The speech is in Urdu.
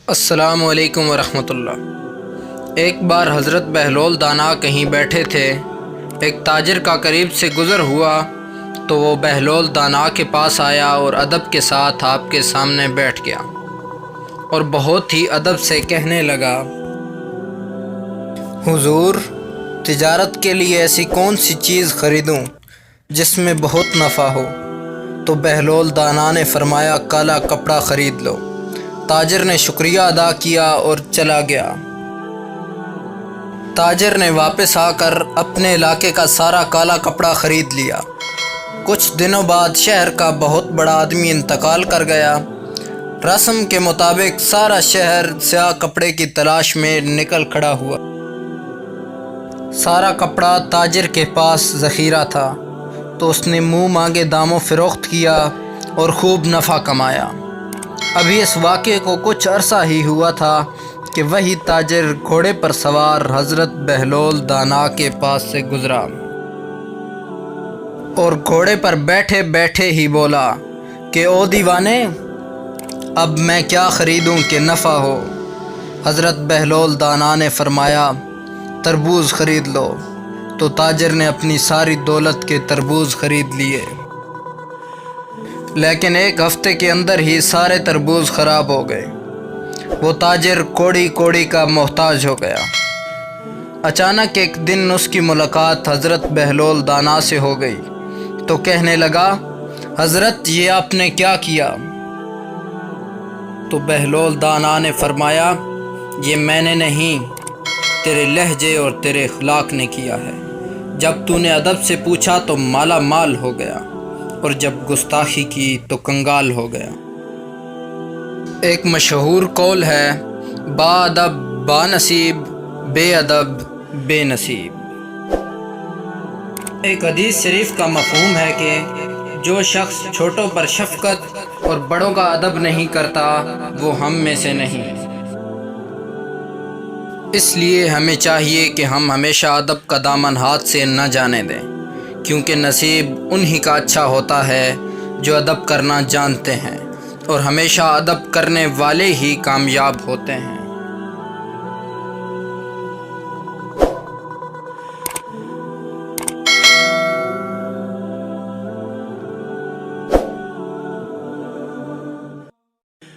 السلام علیکم ورحمۃ اللہ۔ ایک بار حضرت بہلول دانا کہیں بیٹھے تھے، ایک تاجر کا قریب سے گزر ہوا تو وہ بہلول دانا کے پاس آیا اور ادب کے ساتھ آپ کے سامنے بیٹھ گیا اور بہت ہی ادب سے کہنے لگا، حضور، تجارت کے لیے ایسی کون سی چیز خریدوں جس میں بہت نفع ہو؟ تو بہلول دانا نے فرمایا، کالا کپڑا خرید لو۔ تاجر نے شکریہ ادا کیا اور چلا گیا۔ تاجر نے واپس آ کر اپنے علاقے کا سارا کالا کپڑا خرید لیا۔ کچھ دنوں بعد شہر کا بہت بڑا آدمی انتقال کر گیا۔ رسم کے مطابق سارا شہر سیاہ کپڑے کی تلاش میں نکل کھڑا ہوا۔ سارا کپڑا تاجر کے پاس ذخیرہ تھا تو اس نے منہ مانگے داموں فروخت کیا اور خوب نفع کمایا۔ ابھی اس واقعے کو کچھ عرصہ ہی ہوا تھا کہ وہی تاجر گھوڑے پر سوار حضرت بہلول دانا کے پاس سے گزرا اور گھوڑے پر بیٹھے بیٹھے ہی بولا کہ او دیوانے، اب میں کیا خریدوں کہ نفع ہو؟ حضرت بہلول دانا نے فرمایا، تربوز خرید لو۔ تو تاجر نے اپنی ساری دولت کے تربوز خرید لیے، لیکن ایک ہفتے کے اندر ہی سارے تربوز خراب ہو گئے۔ وہ تاجر کوڑی کوڑی کا محتاج ہو گیا۔ اچانک ایک دن اس کی ملاقات حضرت بہلول دانا سے ہو گئی تو کہنے لگا، حضرت، یہ آپ نے کیا کیا؟ تو بہلول دانا نے فرمایا، یہ میں نے نہیں، تیرے لہجے اور تیرے اخلاق نے کیا ہے۔ جب تو نے ادب سے پوچھا تو مالا مال ہو گیا، اور جب گستاخی کی تو کنگال ہو گیا۔ ایک مشہور قول ہے، با ادب با نصیب، بے ادب بے نصیب۔ ایک حدیث شریف کا مفہوم ہے کہ جو شخص چھوٹوں پر شفقت اور بڑوں کا ادب نہیں کرتا وہ ہم میں سے نہیں۔ اس لیے ہمیں چاہیے کہ ہم ہمیشہ ادب کا دامن ہاتھ سے نہ جانے دیں، کیونکہ نصیب انہی کا اچھا ہوتا ہے جو ادب کرنا جانتے ہیں، اور ہمیشہ ادب کرنے والے ہی کامیاب ہوتے ہیں۔